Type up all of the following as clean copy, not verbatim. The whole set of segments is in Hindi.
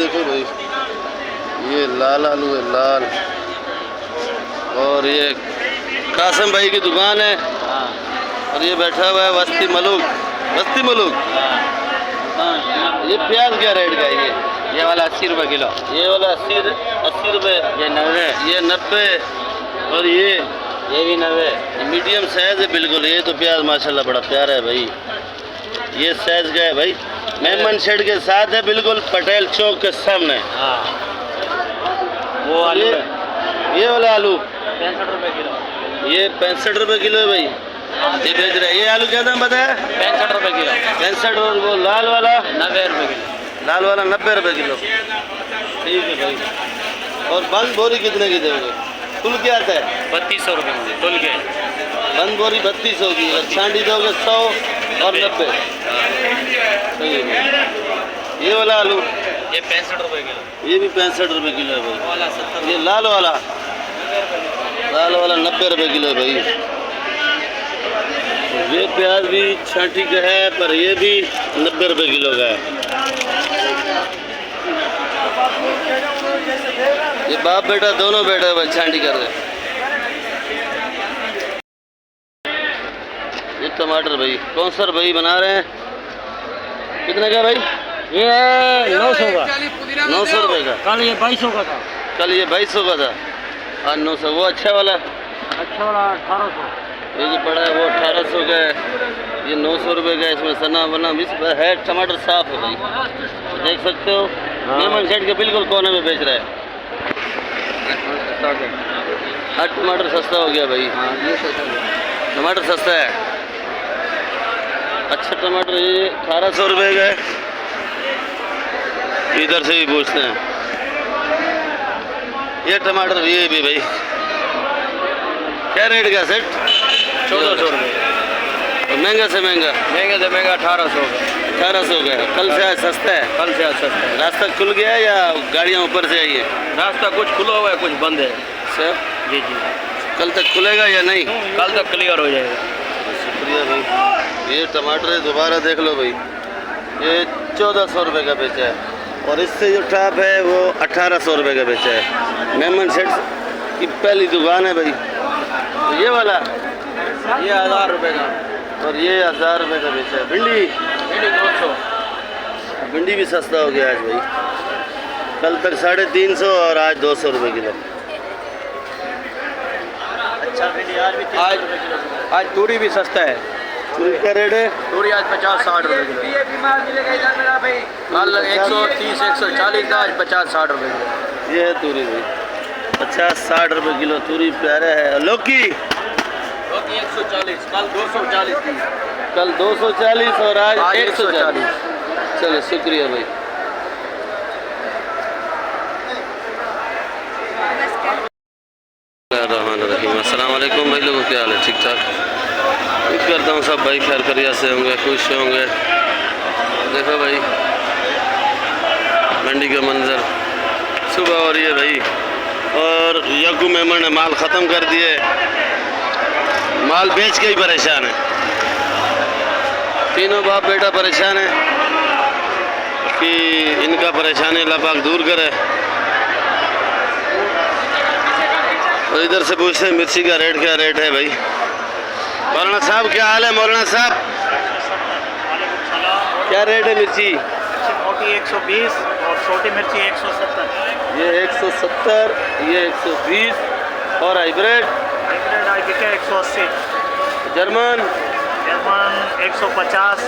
देखो भाई, ये लाल आलू है, लाल। और ये कासिम भाई की दुकान है। और ये बैठा हुआ है वस्ती मलूक, वस्ती मलूक। ये प्याज क्या रेट का है? ये वाला 80 रुपये किलो। ये वाला 80 रुपये। ये 90। ये 90। और ये भी 90। मीडियम साइज है बिल्कुल। ये तो प्याज माशाल्लाह बड़ा प्यारा है भाई। ये साइज का है भाई, मेमन शेड के साथ है, बिल्कुल पटेल चौक के सामने। हाँ, वो आलू ये वाला आलू 65 रुपये किलो। ये 65 रुपये किलो है भाई, ये बेच रहे हैं। ये आलू क्या दाम बताया? 65 रुपये किलो। 65। और वो लाल वाला 90 रुपये किलो। लाल वाला 90 रुपये किलो। ठीक है भाई। और बंद बोरी कितने की दोगे? कुल क्या आता है? 3200 रुपये मुझे कुल के। बंद बोरी 3200 की, और छांडी दोगे 100 और 90। सही है भाई। ये वाला आलू ये 65 रुपये किलो। ये भी 65 रुपये किलो है भाई। वाला 70। ये लाल वाला 90 रुपये किलो है भाई। ये प्याज भी छांटी का है, पर ये भी 90 रुपये किलो का है। ये बाप बेटा दोनों बैठे हुए छांटी कर रहे। ये टमाटर भाई कौन सा भाई बना रहे हैं? कितने का भाई? ये 900 का। 900 रुपये का। कल ये 2200 का था। कल ये 2200 का था, आज 900। वो अच्छा वाला अच्छा वाला 1800। ये जो पड़ा है वो 1800 का है। ये 900 रुपये का है। इसमें सना वना मिस है। टमाटर साफ है भाई, देख सकते हो। मेमन शेड के बिल्कुल कोने में बेच रहा है। हर टमाटर सस्ता हो गया भाई। हाँ, ये सस्ता है। टमाटर सस्ता है। अच्छा टमाटर ये 1800 रुपये का है। इधर से भी पूछते हैं। ये टमाटर ये भी भाई क्या रेट का सेट? 1400 रुपये। और महंगा से महंगा? महंगे से महंगा 1800 का। 1800 का है। कल से आज सस्ता है। कल से आज सस्ता है। रास्ता खुल गया है या गाड़ियाँ ऊपर से आई है? रास्ता कुछ खुला हुआ है, कुछ बंद है। सर जी जी, कल तक खुलेगा या नहीं? कल तक क्लियर हो जाएगा। शुक्रिया भाई। ये टमाटर है, दोबारा देख लो भाई। ये 1400 रुपये का बेचा है। और इससे जो टॉप है वो 1800 रुपये का बेचा है। मेमन शेड की पहली दुकान है भाई। तो ये वाला ये 1000 रुपये का। और ये 1000 रुपये का बेचा है। भिंडी 200। भिंडी भी सस्ता हो गया आज भाई। कल तक 350 और आज 200 रुपये किलो। अच्छा भिंडी आज तूरी भी सस्ता है। तूरी का रेट है? तूरी आज 50-60 रुपये किलो। कल 130 140 था, आज 50-60 रुपये किलो। ये है तूरी भाई 50-60 रुपये किलो। तूरी प्यारा है। लौकी 140, कल 240 थी। कल 240 और आज 140। 140। चलो शुक्रिया भाई। अस्सलाम वालेकुम भाई लोगों, क्या हाल है? ठीक ठाक। उम्मीद करता हूँ सब भाई खैर खैरियत से होंगे, खुश होंगे। देखो भाई मंडी का मंजर, सुबह हो रही है भाई। और यकू मेमन ने माल ख़त्म कर दिए। माल बेच के ही परेशान है। तीनों बाप बेटा परेशान है कि इनका परेशानी अल्लाह पाक दूर करे। और इधर से पूछते हैं मिर्ची का रेट क्या रेट है भाई। मौलाना साहब क्या हाल है? मौलाना साहब क्या रेट है मिर्ची? मोटी 120 और छोटी मिर्ची 170। ये 170, ये 120 और हाइब्रिड 180। जर्मन 150।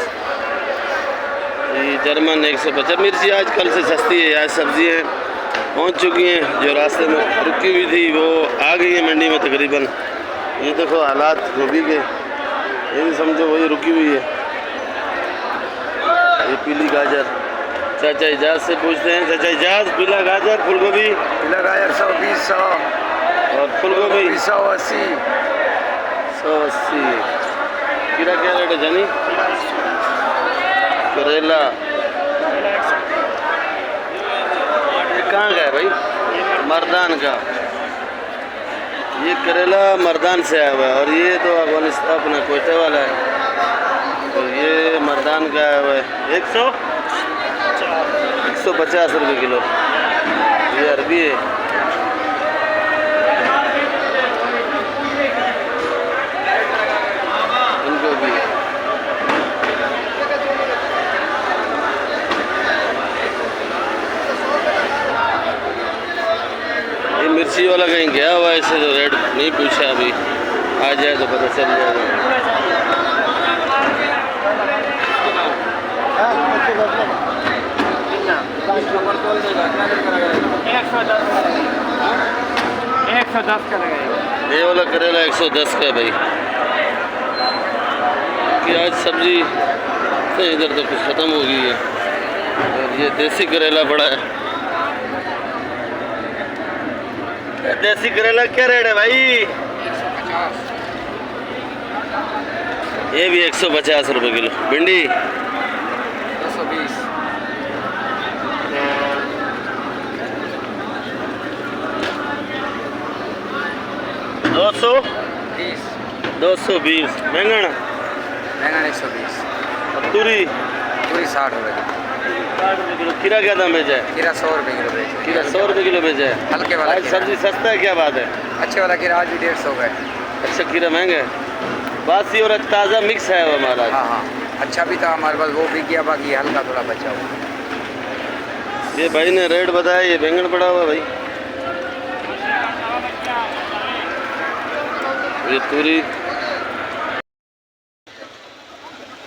ये जर्मन 150। मिर्ची आज कल से सस्ती है। आज सब्जियाँ पहुंच चुकी हैं। जो रास्ते में रुकी हुई थी वो आ गई है मंडी में तकरीबन। ये देखो हालात गोभी के, ये भी समझो वही रुकी हुई है। ये पीली गाजर चाचा इजाज से पूछते हैं। चाचा इजाज, पीला गाजर, फूल गोभी? पीला गाजर 120 और फूल गोभी 180। 180। खीरा क्या रेट है जानी? करेला कहाँ का है भाई? मर्दान का। ये करेला मर्दान से आया हुआ है। और ये तो अफगानिस्तान अपना कोयटा वाला है। तो ये मर्दान का आया हुआ है 100। 150 रुपये किलो। ये अरबी है। इनको भी ये मिर्ची वाला कहीं गया हुआ है, इससे तो रेट नहीं पूछा, अभी आ जाए तो पता चल जाएगा। ये वाला करेला 110 का है भाई। कि आज सब्जी तो इधर तो कुछ ख़त्म हो गई है। और ये देसी करेला पड़ा है। देसी करेला क्या रेट है भाई? ये भी 150 रुपये किलो। भिंडी 220। 220। बैंगन 120। और तूरी 60 रुपये। 60 रुपये किलो। खीरा क्या दाम बेचा है? खीरा 100 रुपये किलो बेचे। खीरा 100 रुपये किलो बेचा है। हल्के वाला आज सब्जी सस्ता है, क्या बात है? अच्छे वाला खीरा आज भी 150 का है। अच्छा, खीरा महंगा है। बासी और ताज़ा मिक्स है वो हमारा। हाँ हाँ, अच्छा भी था हमारे पास, वो भी गया, बाकी हल्का थोड़ा बचा हुआ। ये भाई ने रेट बताया। ये बैंगन पड़ा हुआ भाई। ये तूरी।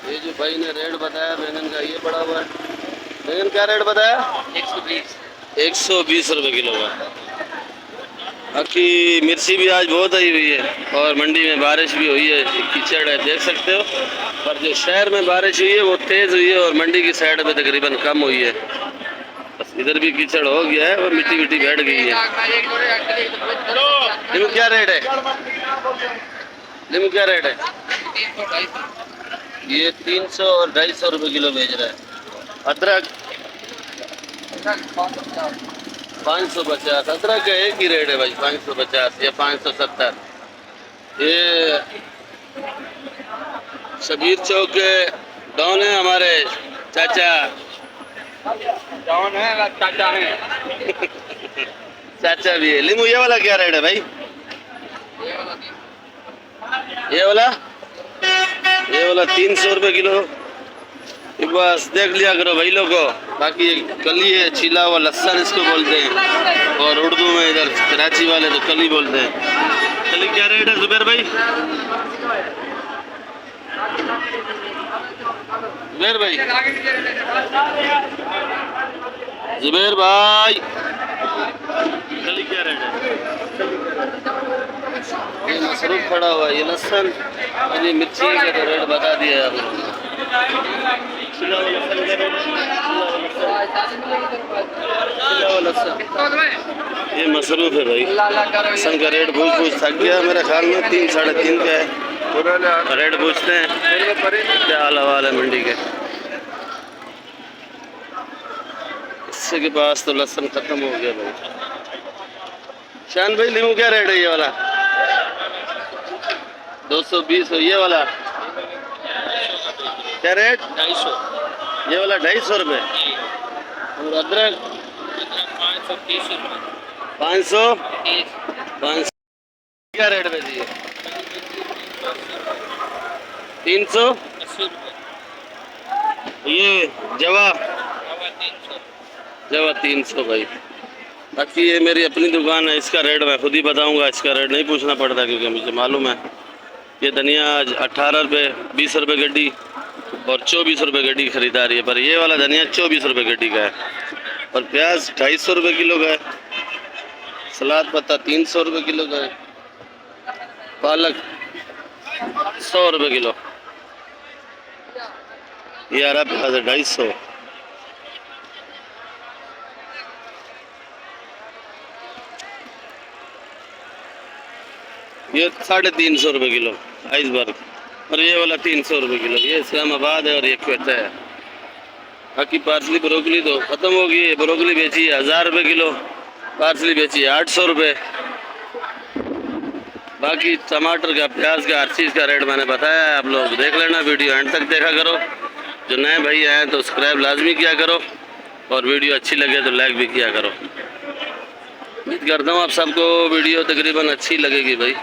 ये जो भाई ने रेट बताया बैंगन का, ये पड़ा हुआ है। बैंगन क्या रेट बताया? 120 रुपये किलो का। बाकी मिर्ची भी आज बहुत आई हुई है और मंडी में बारिश भी हुई है। कीचड़ है, देख सकते हो। पर जो शहर में बारिश हुई है वो तेज़ हुई है और मंडी की साइड में तकरीबन कम हुई है। बस इधर भी कीचड़ हो गया है और मिट्टी मिट्टी बैठ गई है। नींबू क्या रेट है? नींबू क्या रेट है? ये 300 और 250 रुपये किलो बेच रहा है। अदरक 550। अदरक का एक ही रेट है भाई, 550 या 570। ये शबीर चौक के डॉन है हमारे चाचा। डॉन है, चाचा है। चाचा भी है। नींबू ये वाला क्या रेट है भाई? ये वाला 300 रुपये किलो। एक बस देख लिया करो भाई लोगों। बाकी कली है, छिला हुआ लहसुन इसको बोलते हैं, और उर्दू में इधर कराची वाले तो कली बोलते हैं। कली क्या रेट है जुबैर भाई? जुबैर भाई, जुबैर भाई, कली क्या रेट है? ये मसरूफ पड़ा हुआ है, ये लहसुन और ये मिर्ची का तो रेट बता दिया है आप लोगों ने। छिला हुआ लहसुन का रेट, ये मसरूफ है भाई। लहसुन का रेट पूछ थक गया मेरे ख्याल में। 3 साढ़े 3 का है रेट पूछते हैं। क्या हाल हवाल है मंडी के? इससे के पास तो लहसुन खत्म हो गया भाई। शान भाई नींबू क्या रेट है? ये वाला 220। ये वाला क्या रेट? 250। ये वाला 250 रुपये। और अदरक 500 क्या रेट में दिए? 380। ये जवा 300 भाई। बाकी ये मेरी अपनी दुकान है, इसका रेट मैं खुद ही बताऊंगा। इसका रेट नहीं पूछना पड़ता क्योंकि मुझे मालूम है। ये धनिया 18 रुपये 20 रुपये गड्डी और 24 रुपये गड्डी खरीदारी है। पर ये वाला धनिया 24 रुपये गड्डी का है। और प्याज 250 रुपये किलो का है। सलाद पत्ता 300 रुपये किलो का है। पालक 100 रुपये किलो। ये हरा प्याज है 250। ये 350 रुपये किलो आइसबर्ग। और ये वाला 300 रुपये किलो। ये इस्लामाबाद है और ये क्वेटा है। बाकी पार्सली ब्रोकली तो ख़त्म हो गई है। ब्रोकली बेची है 1000 रुपये किलो। पार्सली बेची है 800 रुपये। बाकी टमाटर का, प्याज का, हर चीज़ का रेट मैंने बताया है। आप लोग देख लेना, वीडियो एंड तक देखा करो। जो नए भाई आए तो सब्सक्राइब लाजमी किया करो। और वीडियो अच्छी लगे तो लाइक भी किया करो। उम्मीद करता हूँ आप सबको वीडियो तकरीबन अच्छी लगेगी भाई।